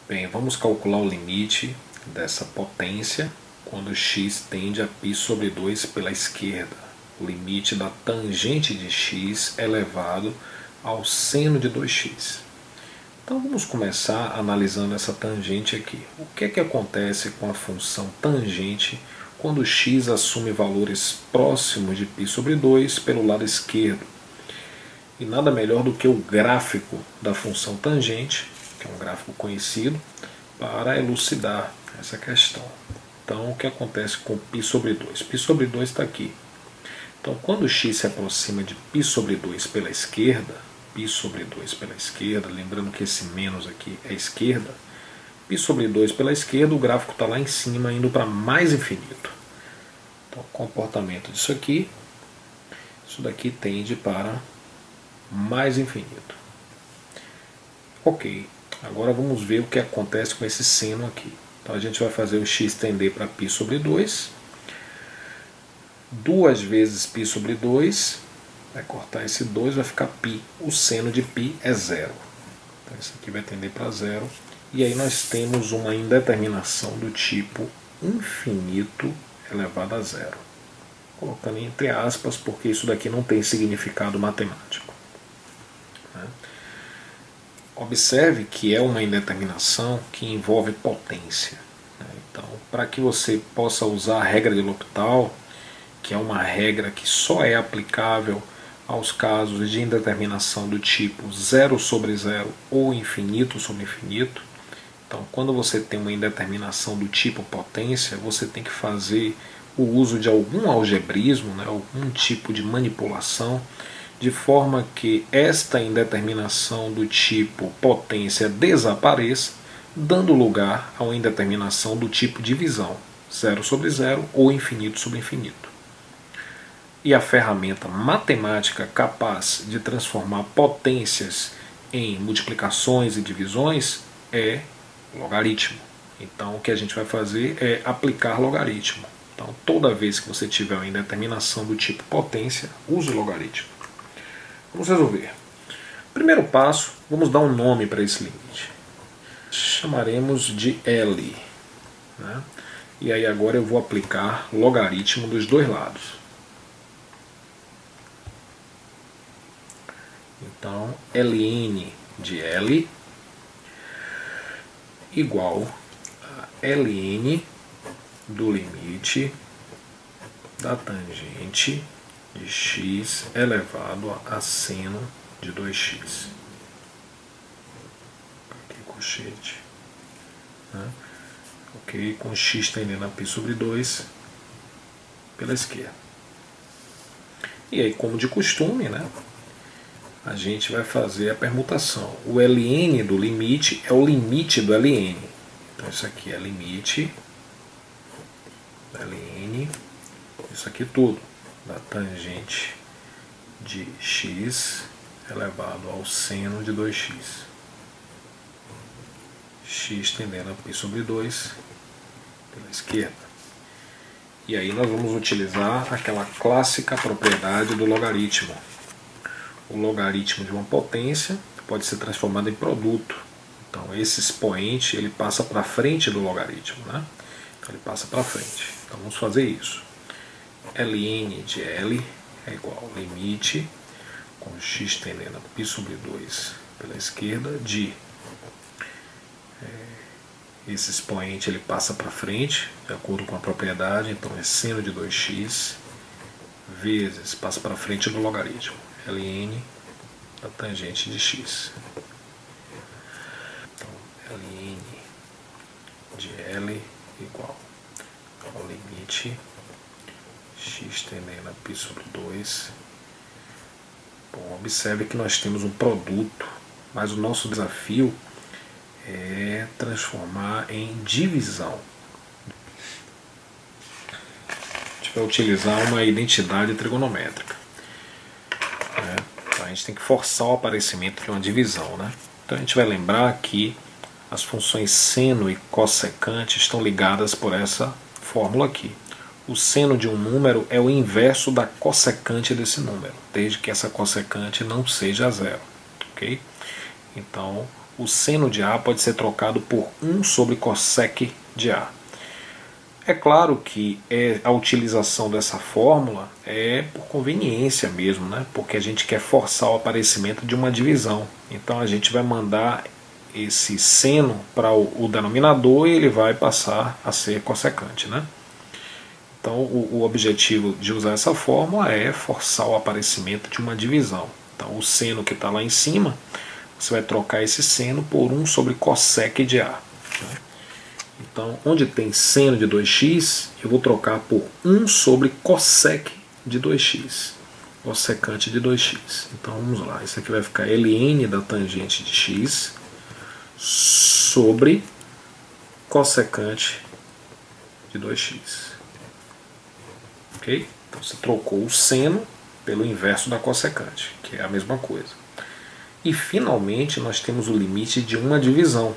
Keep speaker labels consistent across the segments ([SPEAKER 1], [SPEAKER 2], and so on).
[SPEAKER 1] Bem, vamos calcular o limite dessa potência quando x tende a π sobre 2 pela esquerda. O limite da tangente de x elevado ao seno de 2x. Então vamos começar analisando essa tangente aqui. O que é que acontece com a função tangente quando x assume valores próximos de π sobre 2 pelo lado esquerdo? E nada melhor do que o gráfico da função tangente, que é um gráfico conhecido, para elucidar essa questão. Então, o que acontece com π sobre 2? Π sobre 2 está aqui. Então, quando x se aproxima de π sobre 2 pela esquerda, π sobre 2 pela esquerda, lembrando que esse menos aqui é esquerda, π sobre 2 pela esquerda, o gráfico está lá em cima, indo para mais infinito. Então, o comportamento disso aqui, isso daqui tende para mais infinito. Ok, agora vamos ver o que acontece com esse seno aqui. Então a gente vai fazer o x tender para π sobre 2. 2 vezes π sobre 2, vai cortar esse 2, vai ficar π. O seno de π é 0. Então isso aqui vai tender para 0. E aí nós temos uma indeterminação do tipo infinito elevado a 0. Colocando entre aspas, porque isso daqui não tem significado matemático. Observe que é uma indeterminação que envolve potência. Então, para que você possa usar a regra de L'Hopital, que é uma regra que só é aplicável aos casos de indeterminação do tipo 0 sobre 0 ou infinito sobre infinito, então quando você tem uma indeterminação do tipo potência, você tem que fazer o uso de algum algebrismo, algum tipo de manipulação, de forma que esta indeterminação do tipo potência desapareça, dando lugar a uma indeterminação do tipo divisão, 0 sobre 0 ou infinito sobre infinito. E a ferramenta matemática capaz de transformar potências em multiplicações e divisões é logaritmo. Então o que a gente vai fazer é aplicar logaritmo. Então toda vez que você tiver uma indeterminação do tipo potência, use o logaritmo. Vamos resolver. Primeiro passo, vamos dar um nome para esse limite. Chamaremos de L. E aí agora eu vou aplicar logaritmo dos dois lados. Então, ln de L igual a ln do limite da tangente de x elevado a seno de 2x. Aqui colchete. Ok, com x tendendo a π sobre 2 pela esquerda. E aí, como de costume, a gente vai fazer a permutação. O ln do limite é o limite do ln. Então isso aqui é limite ln, isso aqui tudo, da tangente de x elevado ao seno de 2x. X tendendo a π sobre 2 pela esquerda. E aí nós vamos utilizar aquela clássica propriedade do logaritmo. O logaritmo de uma potência pode ser transformado em produto. Então esse expoente ele passa para frente do logaritmo. Então ele passa para frente. Então vamos fazer isso. ln de L é igual ao limite com x tendendo a π sobre 2 pela esquerda de esse expoente ele passa para frente de acordo com a propriedade, então é seno de 2x vezes, passa para frente do logaritmo, ln da tangente de x. Então ln de L igual ao limite x tendendo a π sobre 2. Bom, observe que nós temos um produto, mas o nosso desafio é transformar em divisão. A gente vai utilizar uma identidade trigonométrica. Então a gente tem que forçar o aparecimento de uma divisão. Então a gente vai lembrar que as funções seno e cossecante estão ligadas por essa fórmula aqui. O seno de um número é o inverso da cossecante desse número, desde que essa cossecante não seja zero. Ok? Então, o seno de A pode ser trocado por 1 sobre cossec de A. É claro que a utilização dessa fórmula é por conveniência mesmo, né? Porque a gente quer forçar o aparecimento de uma divisão. Então a gente vai mandar esse seno para o denominador e ele vai passar a ser cossecante, né? Então o objetivo de usar essa fórmula é forçar o aparecimento de uma divisão. Então o seno que está lá em cima, você vai trocar esse seno por 1 sobre cossec de A. Né? Então, onde tem seno de 2x, eu vou trocar por 1 sobre cossec de 2x, cossecante de 2x. Então, vamos lá, isso aqui vai ficar ln da tangente de x sobre cossecante de 2x. Ok? Então, você trocou o seno pelo inverso da cossecante, que é a mesma coisa. E, finalmente, nós temos o limite de uma divisão.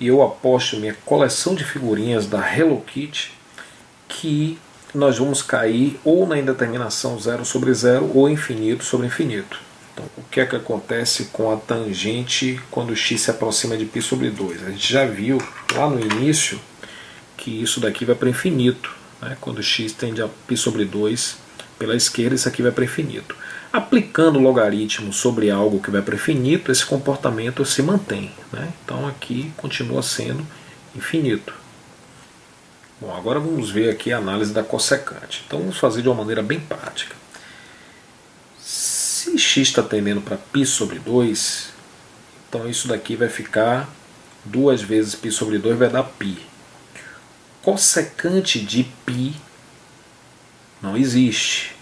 [SPEAKER 1] E eu aposto minha coleção de figurinhas da Hello Kitty que nós vamos cair ou na indeterminação 0 sobre 0 ou infinito sobre infinito. Então, o que é que acontece com a tangente quando x se aproxima de π sobre 2? A gente já viu lá no início que isso daqui vai para infinito, né? Quando x tende a π sobre 2 pela esquerda, isso aqui vai para infinito. Aplicando o logaritmo sobre algo que vai para infinito, esse comportamento se mantém, né? Então aqui continua sendo infinito. Bom, agora vamos ver aqui a análise da cossecante. Então vamos fazer de uma maneira bem prática. Se x está tendendo para π sobre 2, então isso daqui vai ficar 2 vezes π sobre 2 vai dar π. Cossecante de π não existe,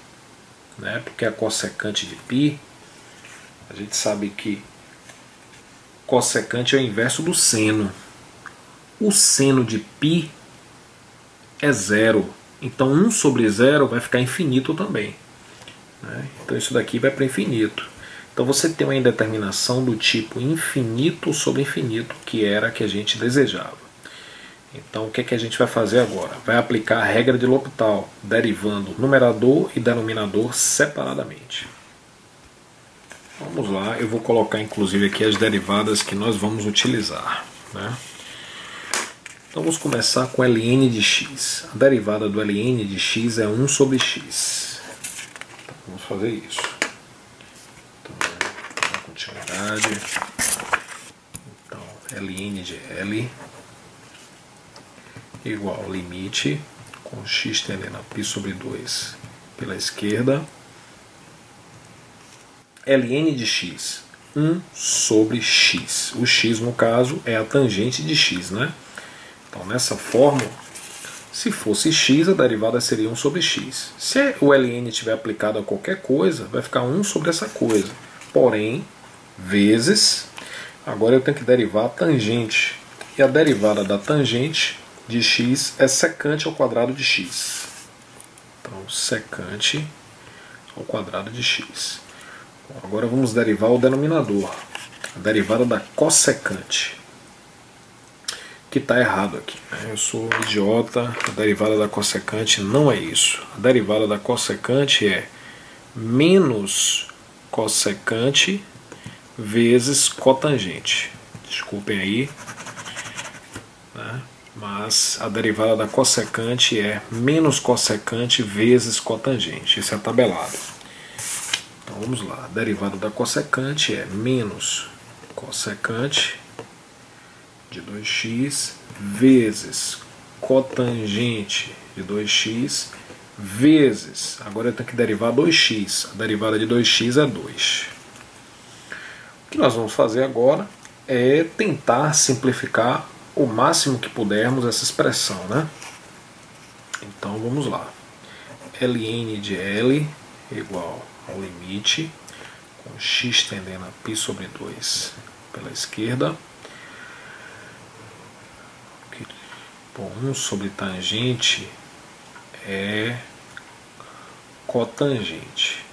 [SPEAKER 1] né? Porque a cossecante de π, a gente sabe que cossecante é o inverso do seno. O seno de π é 0. Então 1 sobre 0 vai ficar infinito também, né? Então isso daqui vai para infinito. Então você tem uma indeterminação do tipo infinito sobre infinito, que era a que a gente desejava. Então o que é que a gente vai fazer agora? Vai aplicar a regra de L'Hopital, derivando numerador e denominador separadamente. Vamos lá, eu vou colocar inclusive aqui as derivadas que nós vamos utilizar, né? Então vamos começar com ln de x. A derivada do ln de x é 1 sobre x. Então, vamos fazer isso. Então, a continuidade. Então, ln de L igual ao limite com x tendendo a π sobre 2 pela esquerda. Ln de x, 1 sobre x. O x, no caso, é a tangente de x, né? Então, nessa fórmula, se fosse x, a derivada seria 1 sobre x. Se o ln estiver aplicado a qualquer coisa, vai ficar 1 sobre essa coisa. Porém, vezes, agora eu tenho que derivar a tangente. E a derivada da tangente de x é secante ao quadrado de x. Então, secante ao quadrado de x. Bom, agora vamos derivar o denominador. A derivada da cossecante. Que está errado aqui, né? Eu sou idiota, a derivada da cossecante não é isso. A derivada da cossecante é menos cossecante vezes cotangente. Desculpem aí, né? Mas a derivada da cossecante é menos cossecante vezes cotangente. Isso é tabelado. Então vamos lá. A derivada da cossecante é menos cossecante de 2x vezes cotangente de 2x vezes, agora eu tenho que derivar 2x, a derivada de 2x é 2. O que nós vamos fazer agora é tentar simplificar o máximo que pudermos essa expressão, né? Então vamos lá. ln de L igual ao limite com x tendendo a π sobre 2 pela esquerda. Bom, 1 sobre tangente é cotangente.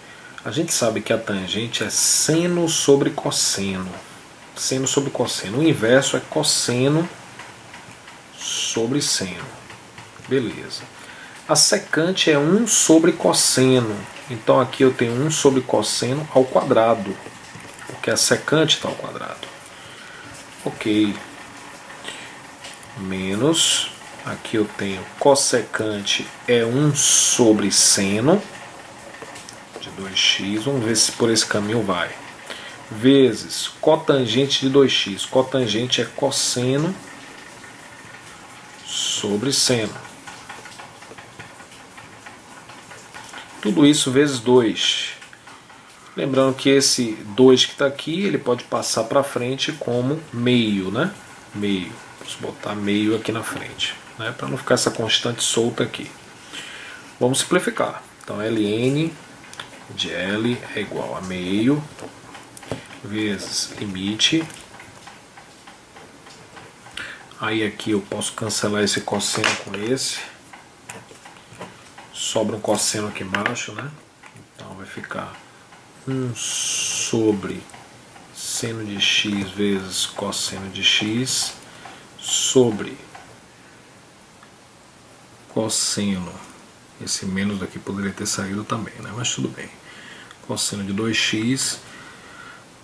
[SPEAKER 1] A gente sabe que a tangente é seno sobre cosseno. Seno sobre cosseno. O inverso é cosseno sobre seno. Beleza. A secante é 1 sobre cosseno. Então aqui eu tenho 1 sobre cosseno ao quadrado. porque a secante está ao quadrado. Ok. Menos, aqui eu tenho cossecante é 1 sobre seno de 2x, vamos ver se por esse caminho vai. Vezes cotangente de 2x, cotangente é cosseno sobre seno. Tudo isso vezes 2. Lembrando que esse 2 que está aqui, ele pode passar para frente como meio, né? Meio. Vamos botar meio aqui na frente, né? Para não ficar essa constante solta aqui. Vamos simplificar. Então, ln de L é igual a meio vezes limite. Aí aqui eu posso cancelar esse cosseno com esse. Sobra um cosseno aqui embaixo, né? Então vai ficar 1 sobre seno de x vezes cosseno de x sobre cosseno. Esse menos daqui poderia ter saído também, né? Mas tudo bem. Cosseno de 2x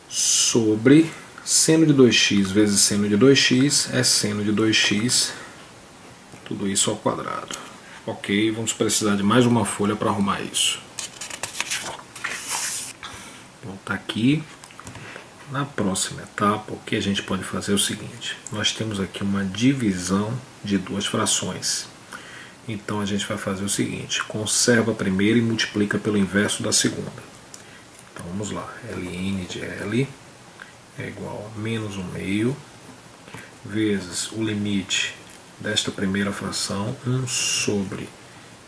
[SPEAKER 1] sobre seno de 2x vezes seno de 2x é seno de 2x, tudo isso ao quadrado. Ok, vamos precisar de mais uma folha para arrumar isso. Vou voltar aqui. Na próxima etapa, o que a gente pode fazer é o seguinte: nós temos aqui uma divisão de duas frações. Então a gente vai fazer o seguinte: conserva a primeira e multiplica pelo inverso da segunda. Então vamos lá, ln de L é igual a menos 1 meio vezes o limite desta primeira fração, 1 sobre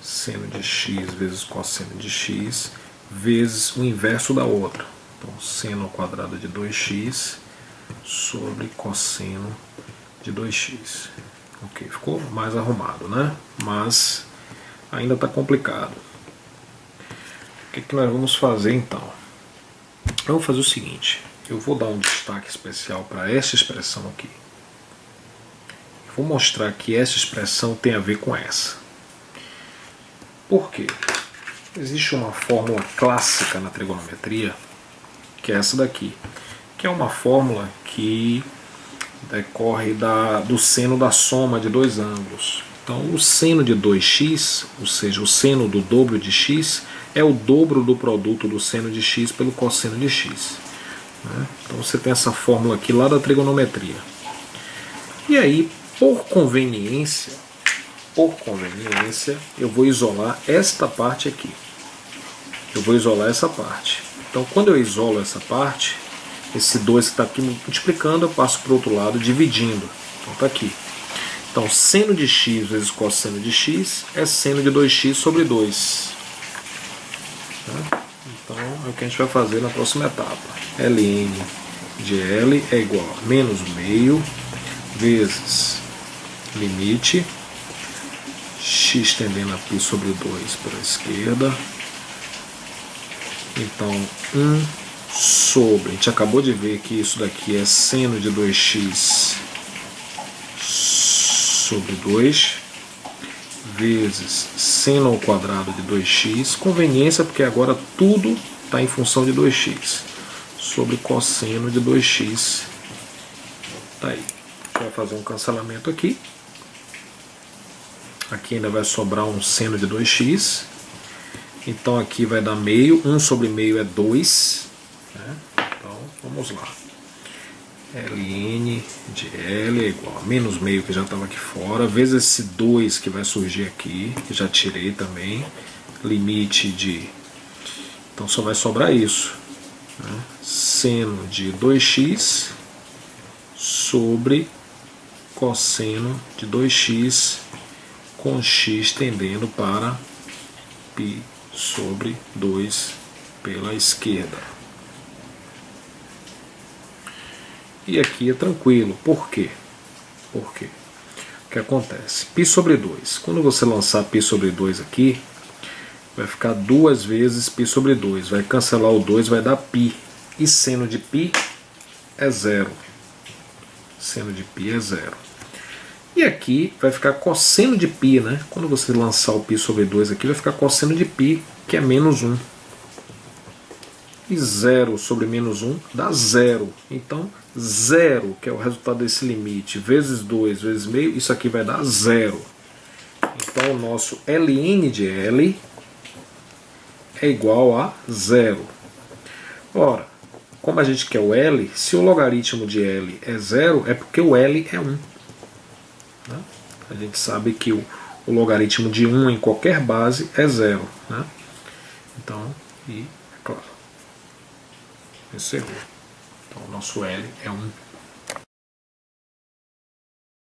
[SPEAKER 1] seno de x vezes cosseno de x, vezes o inverso da outra. Então, seno ao quadrado de 2x sobre cosseno de 2x. Ok, ficou mais arrumado, né? Mas ainda está complicado. O que nós vamos fazer então? Eu vou fazer o seguinte: eu vou dar um destaque especial para essa expressão aqui. Vou mostrar que essa expressão tem a ver com essa. Por quê? Existe uma fórmula clássica na trigonometria, que é essa daqui, que é uma fórmula que decorre do seno da soma de dois ângulos. Então, o seno de 2x, ou seja, o seno do dobro de x, é o dobro do produto do seno de x pelo cosseno de x. Então, você tem essa fórmula aqui lá da trigonometria. E aí, por conveniência, eu vou isolar esta parte aqui. Eu vou isolar essa parte. Então, quando eu isolo essa parte, esse 2 que está aqui multiplicando, eu passo para o outro lado dividindo. Então, está aqui. Então, seno de x vezes cosseno de x é seno de 2x sobre 2. Então, é o que a gente vai fazer na próxima etapa. ln de L é igual a menos meio vezes limite x tendendo a π sobre 2 pela esquerda. Então, 1 sobre, a gente acabou de ver que isso daqui é seno de 2x sobre 2, vezes seno ao quadrado de 2x, conveniência porque agora tudo está em função de 2x, sobre cosseno de 2x. Tá aí. A gente vai fazer um cancelamento aqui. Aqui ainda vai sobrar um seno de 2x. Então aqui vai dar meio, 1 sobre meio é 2. Né? Então vamos lá. ln de L é igual a menos meio, que já estava aqui fora, vezes esse 2 que vai surgir aqui, que já tirei também. Limite de... Então só vai sobrar isso. Né? Seno de 2x sobre cosseno de 2x com x tendendo para π sobre 2 pela esquerda. E aqui é tranquilo. Por quê? Por quê? O que acontece? π sobre 2. Quando você lançar π sobre 2 aqui, vai ficar 2 vezes π sobre 2. Vai cancelar o 2, vai dar π. E seno de π é 0. Seno de π é 0. E aqui vai ficar cosseno de π, né? Quando você lançar o π sobre 2 aqui, vai ficar cosseno de π, que é menos 1. e 0 sobre menos 1 dá 0. Então, 0, que é o resultado desse limite, vezes 2 vezes meio, isso aqui vai dar 0. Então, o nosso ln de L é igual a 0. Ora, como a gente quer o L, se o logaritmo de L é 0, é porque o L é 1. Né? A gente sabe que o logaritmo de 1 em qualquer base é 0. Né? Então, e é claro, encerrou. Então, o nosso L é 1.